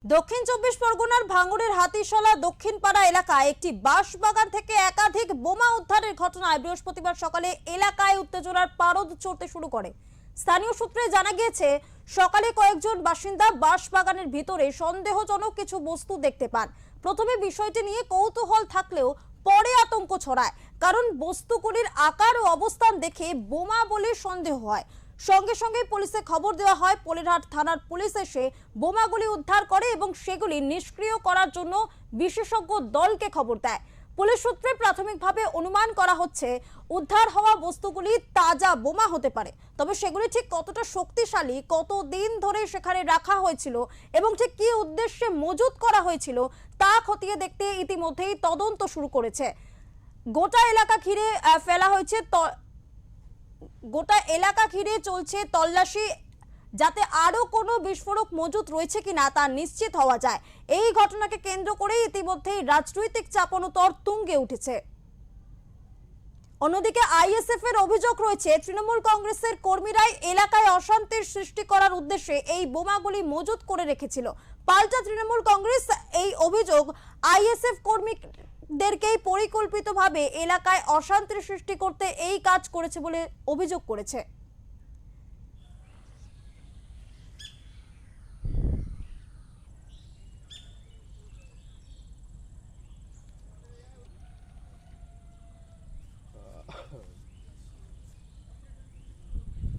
দক্ষিণ চব্বিশ পরগনার ভাঙড়ের হাতিশালা দক্ষিণপাড়া এলাকায় একটি বাঁশবাগান থেকে একাধিক বোমা উদ্ধারের ঘটনায় বৃহস্পতিবার সকালে এলাকায় উত্তেজনার পারদ চড়তে শুরু করে। স্থানীয় সূত্রে জানা গিয়েছে, সকালে কয়েকজন বাসিন্দা বাঁশবাগানের ভিতরে সন্দেহজনক কিছু বস্তু দেখতে পান। প্রথমে বিষয়টি নিয়ে কৌতূহল থাকলেও পরে আতঙ্ক ছড়ায়, কারণ বস্তুগুলির আকার ও অবস্থান দেখে বোমা বলে সন্দেহ হয়। সঙ্গে সঙ্গে পুলিশে খবর দেওয়া হয়। পলিরহাট থানার পুলিশ এসে বোমাগুলি উদ্ধার করে এবং সেগুলি নিষ্ক্রিয় করার জন্য বিশেষজ্ঞ দলকে খবর দেয়। পুলিশ সূত্রে প্রাথমিকভাবে অনুমান করা হচ্ছে, উদ্ধার হওয়া বস্তুগুলি তাজা বোমা হতে পারে, তবে সেগুলি ঠিক কতটা শক্তিশালী, কতদিন ধরে সেখানে রাখা হয়েছিল এবং ঠিক কী উদ্দেশ্যে মজুত করা হয়েছিল তা খতিয়ে দেখতে ইতিমধ্যেই তদন্ত শুরু করেছে। গোটা এলাকা ঘিরে চলছে তল্লাশি, যাতে আরো কোনো বিস্ফোরক মজুত রয়েছে কিনা তা নিশ্চিত হওয়া যায়। এই ঘটনাকে কেন্দ্র করে ইতিমধ্যেই রাজনৈতিক চাপানোতর তুঙ্গে উঠেছে। অন্যদিকে আইএসএফ এর অভিযোগ রয়েছে, তৃণমূল কংগ্রেসের কর্মীরাই এলাকায় অশান্তির সৃষ্টি করার উদ্দেশ্যে এই বোমাগুলি মজুত করে রেখেছিল। পাল্টা তৃণমূল কংগ্রেস এই অভিযোগ আইএসএফ কর্মীদেরকেই পরিকল্পিতভাবে এলাকায় অশান্তির সৃষ্টি করতে এই কাজ করেছে বলে অভিযোগ করেছে।